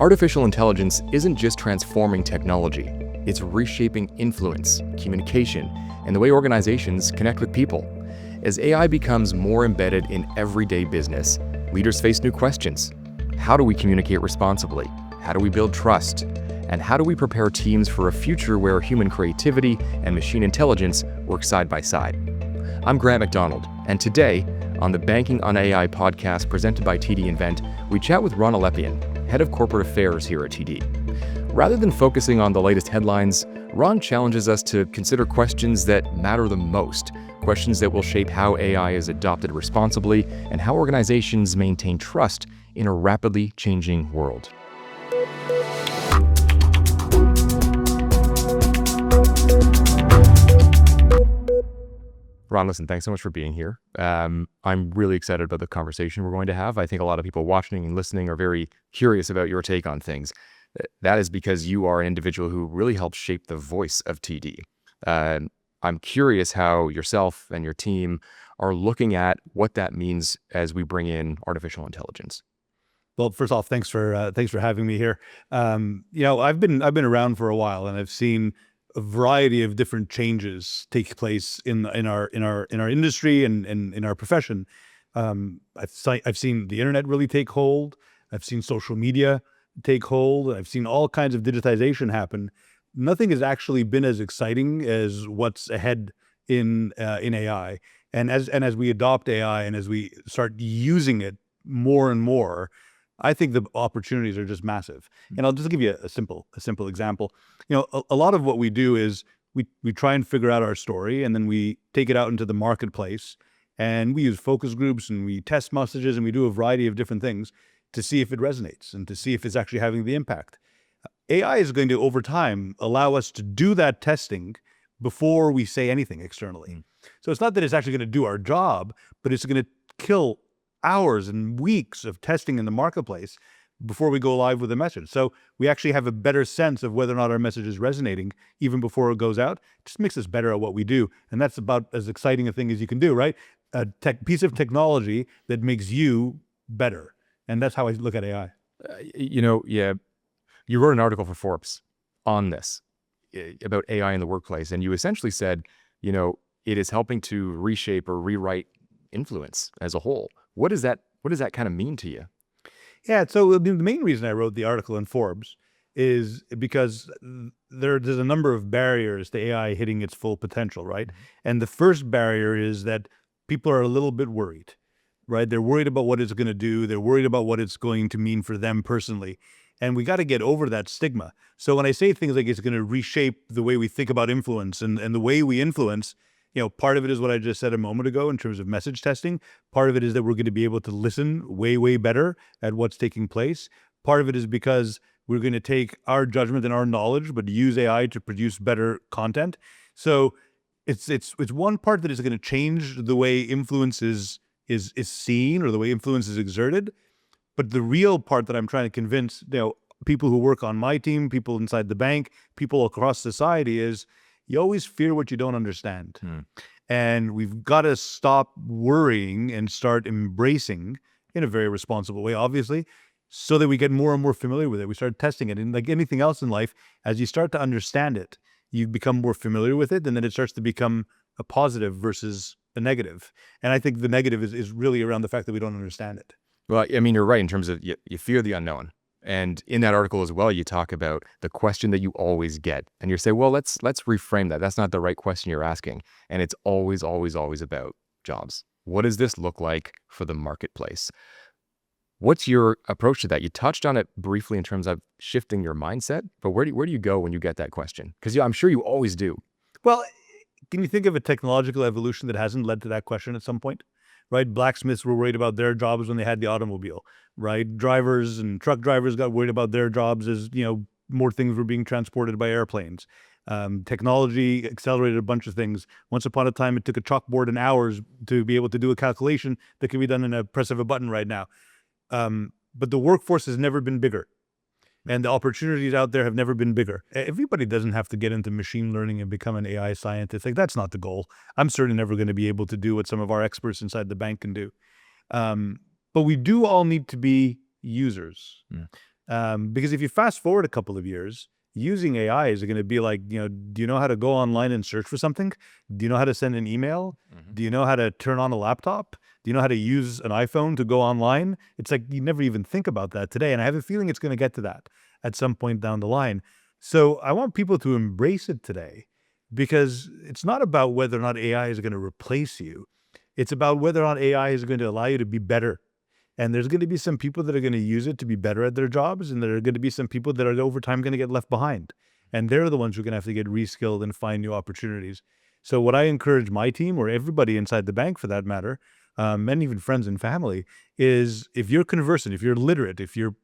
Artificial intelligence isn't just transforming technology, it's reshaping influence, communication, and the way organizations connect with people. As AI becomes more embedded in everyday business, leaders face new questions. How do we communicate responsibly? How do we build trust? And how do we prepare teams for a future where human creativity and machine intelligence work side by side? I'm Grant McDonald, and today, on the Banking on AI podcast presented by TD Invent, we chat with Ronald Alepian, Head of Corporate Affairs here at TD. Rather than focusing on the latest headlines, Ron challenges us to consider questions that matter the most, questions that will shape how AI is adopted responsibly and how organizations maintain trust in a rapidly changing world. Ron, listen, thanks so much for being here. I'm really excited about the conversation we're going to have. I think a lot of people watching and listening are very curious about your take on things. That is because you are an individual who really helped shape the voice of TD. I'm curious how yourself and your team are looking at what that means as we bring in artificial intelligence. Well, first off, thanks for having me here. I've been around for a while, and I've seen a variety of different changes take place in our industry and in our profession. I've seen the internet really take hold. I've seen social media take hold. I've seen all kinds of digitization happen. Nothing has actually been as exciting as what's ahead in AI. And as we adopt AI and as we start using it more and more, I think the opportunities are just massive. And I'll just give you a simple example. A lot of what we do is we try and figure out our story, and then we take it out into the marketplace, and we use focus groups, and we test messages, and we do a variety of different things to see if it resonates and to see if it's actually having the impact. AI is going to, over time, allow us to do that testing before we say anything externally. So it's not that it's actually going to do our job, but it's going to kill hours and weeks of testing in the marketplace before we go live with a message. So we actually have a better sense of whether or not our message is resonating even before it goes out. It just makes us better at what we do. And that's about as exciting a thing as you can do, right? A piece of technology that makes you better. And that's how I look at AI. You wrote an article for Forbes on this, about AI in the workplace. And you essentially said, it is helping to reshape or rewrite influence as a whole. What does that kind of mean to you? Yeah, so the main reason I wrote the article in Forbes is because there's a number of barriers to AI hitting its full potential, right? And the first barrier is that people are a little bit worried, right? They're worried about what it's going to do. They're worried about what it's going to mean for them personally. And we got to get over that stigma. So when I say things like it's going to reshape the way we think about influence and the way we influence, part of it is what I just said a moment ago in terms of message testing. Part of it is that we're going to be able to listen way, way better at what's taking place. Part of it is because we're going to take our judgment and our knowledge, but use AI to produce better content. So it's one part that is going to change the way influence is seen or the way influence is exerted. But the real part that I'm trying to convince, people who work on my team, people inside the bank, people across society is, you always fear what you don't understand. And we've got to stop worrying and start embracing, in a very responsible way, obviously, so that we get more and more familiar with it. We start testing it. And like anything else in life, as you start to understand it, you become more familiar with it, and then it starts to become a positive versus a negative. And I think the negative is really around the fact that we don't understand it. Well, I mean, you're right in terms of you fear the unknown. And in that article as well, you talk about the question that you always get. And you say, well, let's reframe that. That's not the right question you're asking. And it's always, always, always about jobs. What does this look like for the marketplace? What's your approach to that? You touched on it briefly in terms of shifting your mindset, but where do you go when you get that question? Because I'm sure you always do. Well, can you think of a technological evolution that hasn't led to that question at some point? Right? Blacksmiths were worried about their jobs when they had the automobile, right? Drivers and truck drivers got worried about their jobs as, more things were being transported by airplanes. Technology accelerated a bunch of things. Once upon a time, it took a chalkboard and hours to be able to do a calculation that can be done in a press of a button right now. But the workforce has never been bigger. And the opportunities out there have never been bigger. Everybody doesn't have to get into machine learning and become an AI scientist. Like, that's not the goal. I'm certainly never going to be able to do what some of our experts inside the bank can do. But we do all need to be users. Because if you fast forward a couple of years, using AI is going to be like, do you know how to go online and search for something? Do you know how to send an email? Do you know how to turn on a laptop? Do you know how to use an iPhone to go online? It's like you never even think about that today. And I have a feeling it's going to get to that at some point down the line. So I want people to embrace it today, because it's not about whether or not AI is going to replace you. It's about whether or not AI is going to allow you to be better. And there's going to be some people that are going to use it to be better at their jobs, and there are going to be some people that are over time going to get left behind. And they're the ones who are going to have to get reskilled and find new opportunities. So what I encourage my team, or everybody inside the bank for that matter, and even friends and family, is if you're conversant, if you're literate, if you're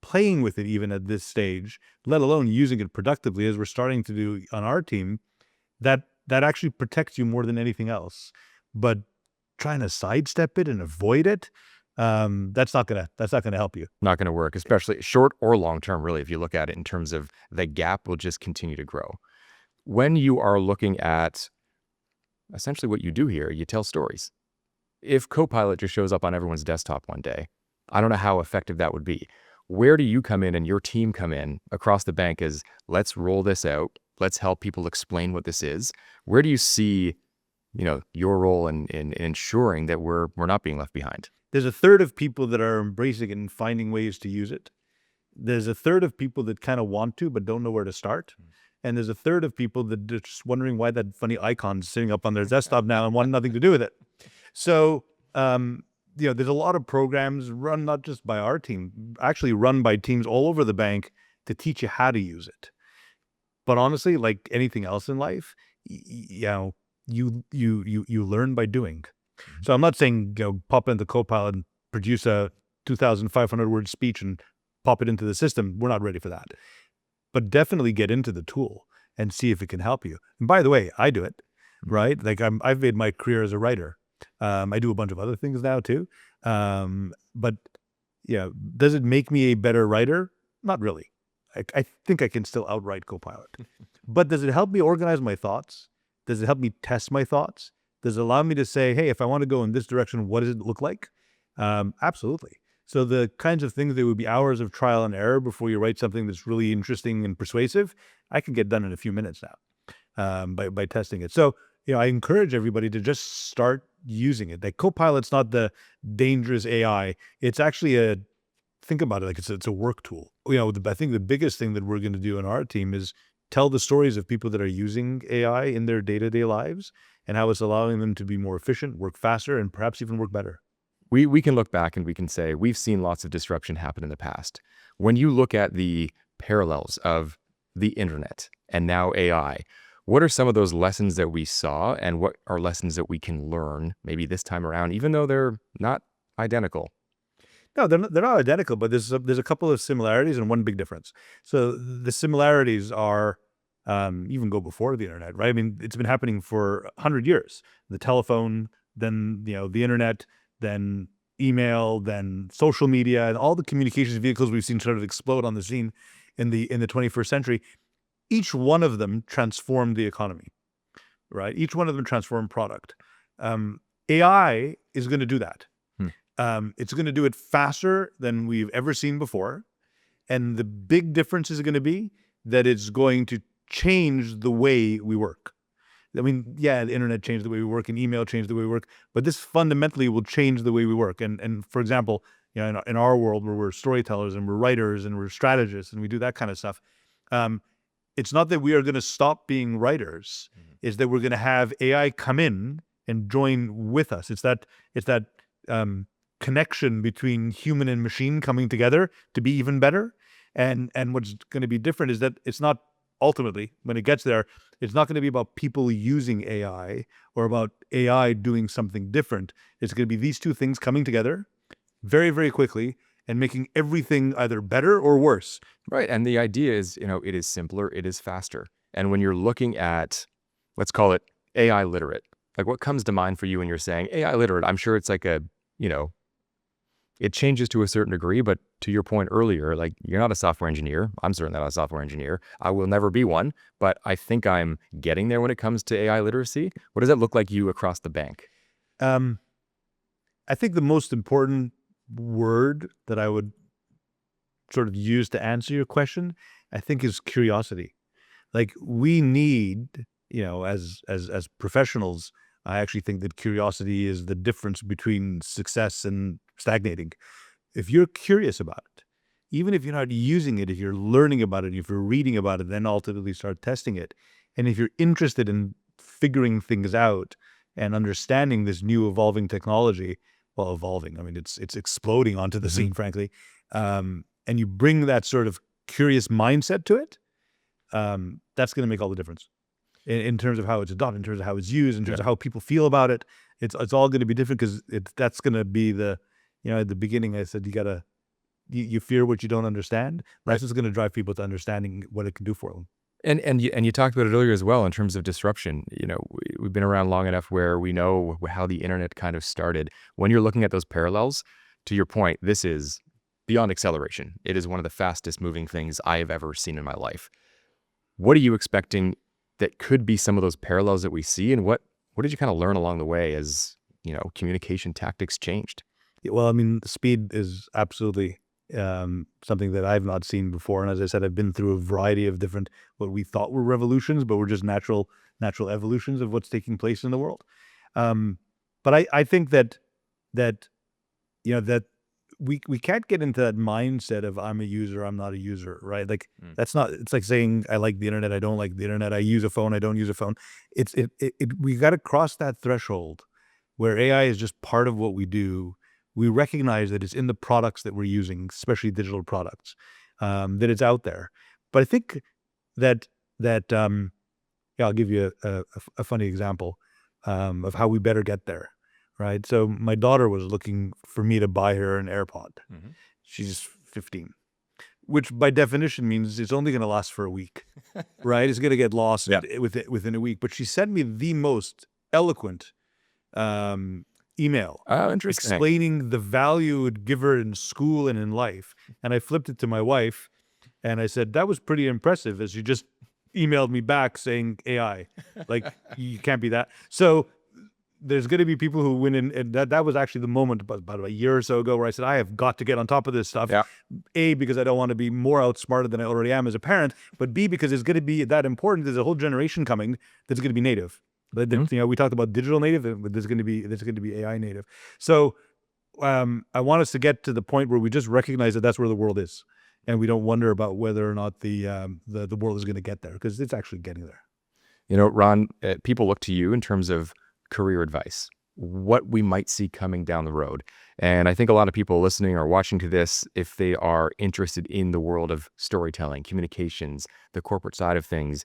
playing with it even at this stage, let alone using it productively, as we're starting to do on our team, that actually protects you more than anything else. But trying to sidestep it and avoid it, that's not gonna help you. Not going to work, especially short or long term, really, if you look at it in terms of the gap will just continue to grow. When you are looking at essentially what you do here, you tell stories. If Copilot just shows up on everyone's desktop one day, I don't know how effective that would be. Where do you come in and your team come in across the bank as, let's roll this out, let's help people explain what this is? Where do you see, your role in ensuring that we're not being left behind? There's a third of people that are embracing it and finding ways to use it. There's a third of people that kind of want to but don't know where to start. And there's a third of people that are just wondering why that funny icon's sitting up on their desktop now and want nothing to do with it. So, there's a lot of programs run not just by our team, actually run by teams all over the bank to teach you how to use it. But honestly, like anything else in life, you learn by doing. So I'm not saying pop into Copilot and produce a 2,500 word speech and pop it into the system. We're not ready for that. But definitely get into the tool and see if it can help you. And by the way, I do it, right? Like I've made my career as a writer. I do a bunch of other things now too. But does it make me a better writer? Not really. I think I can still outwrite Copilot. But does it help me organize my thoughts? Does it help me test my thoughts? Does it allow me to say, hey, if I want to go in this direction, what does it look like? Absolutely. So the kinds of things that would be hours of trial and error before you write something that's really interesting and persuasive, I can get done in a few minutes now by testing it. So, I encourage everybody to just start using it. Like Copilot's not the dangerous AI. It's actually think about it like it's a work tool. I think the biggest thing that we're going to do in our team is tell the stories of people that are using AI in their day-to-day lives and how it's allowing them to be more efficient, work faster, and perhaps even work better. We can look back and we can say we've seen lots of disruption happen in the past. When you look at the parallels of the internet and now AI, what are some of those lessons that we saw, and what are lessons that we can learn maybe this time around, even though they're not identical? No, they're not identical, but there's a couple of similarities and one big difference. So the similarities are even go before the internet, right? I mean, it's been happening for 100 years. The telephone, then the internet, then email, then social media, and all the communications vehicles we've seen sort of explode on the scene in the 21st century. Each one of them transformed the economy, right? Each one of them transformed product. AI is going to do that. It's going to do it faster than we've ever seen before. And the big difference is going to be that it's going to change the way we work. I mean, yeah, the internet changed the way we work and email changed the way we work, but this fundamentally will change the way we work. And for example, in our world where we're storytellers and we're writers and we're strategists and we do that kind of stuff, it's not that we are going to stop being writers. It's that we're going to have AI come in and join with us. It's that connection between human and machine coming together to be even better. And what's going to be different is that it's not ultimately, when it gets there, it's not going to be about people using AI or about AI doing something different. It's going to be these two things coming together very, very quickly and making everything either better or worse. Right. And the idea is, it is simpler, it is faster. And when you're looking at, let's call it AI literate, like what comes to mind for you when you're saying AI literate? I'm sure it's like it changes to a certain degree, but to your point earlier, like you're not a software engineer. I'm certainly not a software engineer. I will never be one, but I think I'm getting there when it comes to AI literacy. What does that look like you across the bank? I think the most important word that I would sort of use to answer your question, I think, is curiosity. Like, we need, as professionals, I actually think that curiosity is the difference between success and stagnating. If you're curious about it, even if you're not using it, if you're learning about it, if you're reading about it, then ultimately start testing it. And if you're interested in figuring things out and understanding this new evolving technology, well, evolving, I mean, it's exploding onto the scene, frankly. And you bring that sort of curious mindset to it, that's going to make all the difference in terms of how it's adopted, in terms of how it's used, in terms of how people feel about it. It's all going to be different, because that's going to be the, at the beginning I said, you fear what you don't understand. That's what's going to drive people to understanding what it can do for them. And you talked about it earlier as well in terms of disruption. We've been around long enough where we know how the internet kind of started. When you're looking at those parallels, to your point, this is beyond acceleration. It is one of the fastest moving things I have ever seen in my life. What are you expecting that could be some of those parallels that we see, and what did you kind of learn along the way as communication tactics changed? Well, I mean, speed is absolutely something that I've not seen before. And as I said, I've been through a variety of different, what we thought were revolutions, but were just natural evolutions of what's taking place in the world. But I think that we can't get into that mindset of I'm a user, I'm not a user, right? Like, that's not, it's like saying I like the internet, I don't like the internet, I use a phone, I don't use a phone. We got to cross that threshold where AI is just part of what we do. We recognize that it's in the products that we're using, especially digital products, that it's out there. But I think that I'll give you a funny example of how we better get there, right? So my daughter was looking for me to buy her an AirPod. She's 15, which by definition means it's only going to last for a week, right? It's going to get lost within a week. But she sent me the most eloquent email explaining the value it would give her in school and in life. And I flipped it to my wife and I said, that was pretty impressive, as you just emailed me back saying AI. Like, you can't be that. So there's going to be people who win in, and that was actually the moment about a year or so ago where I said, I have got to get on top of this stuff. A, because I don't want to be more outsmarted than I already am as a parent, but B, because it's going to be that important. There's a whole generation coming that's going to be native. But we talked about digital native, but there's going to be AI native. So I want us to get to the point where we just recognize that that's where the world is, and we don't wonder about whether or not the world is going to get there, because it's actually getting there. Ron, people look to you in terms of career advice, what we might see coming down the road. And I think a lot of people listening or watching to this, if they are interested in the world of storytelling, communications, the corporate side of things,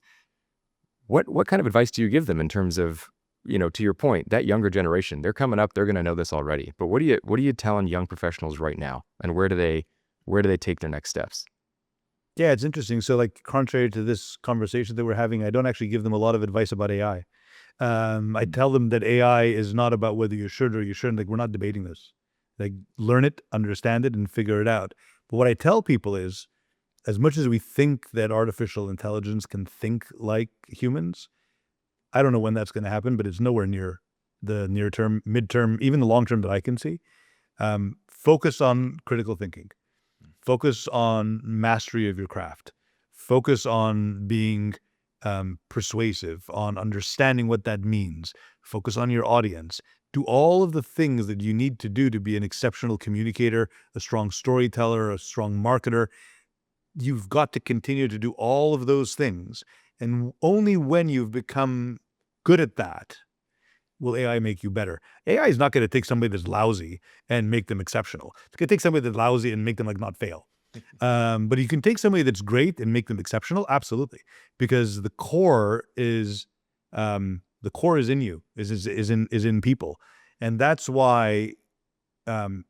what kind of advice do you give them in terms of, to your point, that younger generation? They're coming up, they're going to know this already. But what are you telling young professionals right now, and where do they take their next steps? Yeah, it's interesting. So, like, contrary to this conversation that we're having, I don't actually give them a lot of advice about AI. I tell them that AI is not about whether you should or you shouldn't. Like, we're not debating this. Like, learn it, understand it, and figure it out. But what I tell people is, as much as we think that artificial intelligence can think like humans, I don't know when that's going to happen, but it's nowhere near the near term, midterm, even the long term that I can see. Focus on critical thinking. Focus on mastery of your craft. Focus on being persuasive, on understanding what that means. Focus on your audience. Do all of the things that you need to do to be an exceptional communicator, a strong storyteller, a strong marketer. You've got to continue to do all of those things. And only when you've become good at that will AI make you better. AI is not going to take somebody that's lousy and make them exceptional. It's going to take somebody that's lousy and make them not fail. But you can take somebody that's great and make them exceptional, absolutely, because the core is in you, is in people, and that's why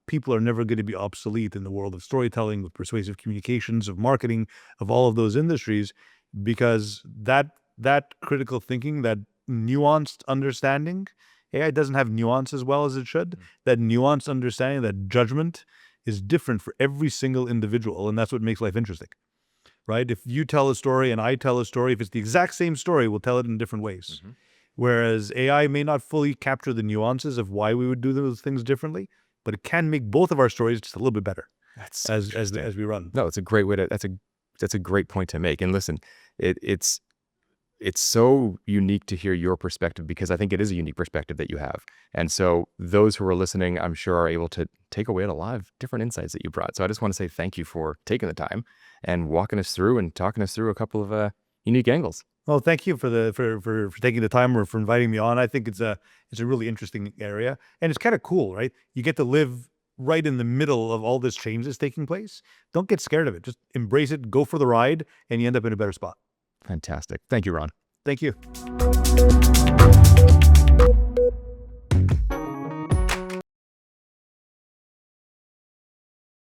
people are never going to be obsolete in the world of storytelling, of persuasive communications, of marketing, of all of those industries, because that critical thinking, that nuanced understanding, AI doesn't have nuance as well as it should. That nuanced understanding, that judgment is different for every single individual, and that's what makes life interesting, right? If you tell a story and I tell a story, if it's the exact same story, we'll tell it in different ways. Whereas AI may not fully capture the nuances of why we would do those things differently, but it can make both of our stories just a little bit better. That's as we run. No, it's a great way to. That's a great point to make. And listen, it's so unique to hear your perspective because I think it is a unique perspective that you have. And so those who are listening, I'm sure, are able to take away a lot of different insights that you brought. So I just want to say thank you for taking the time and walking us through and talking us through a couple of unique angles. Well, thank you for taking the time or for inviting me on. I think it's a really interesting area, and it's kind of cool, right? You get to live right in the middle of all this change that's taking place. Don't get scared of it. Just embrace it, go for the ride, and you end up in a better spot. Fantastic. Thank you, Ron. Thank you.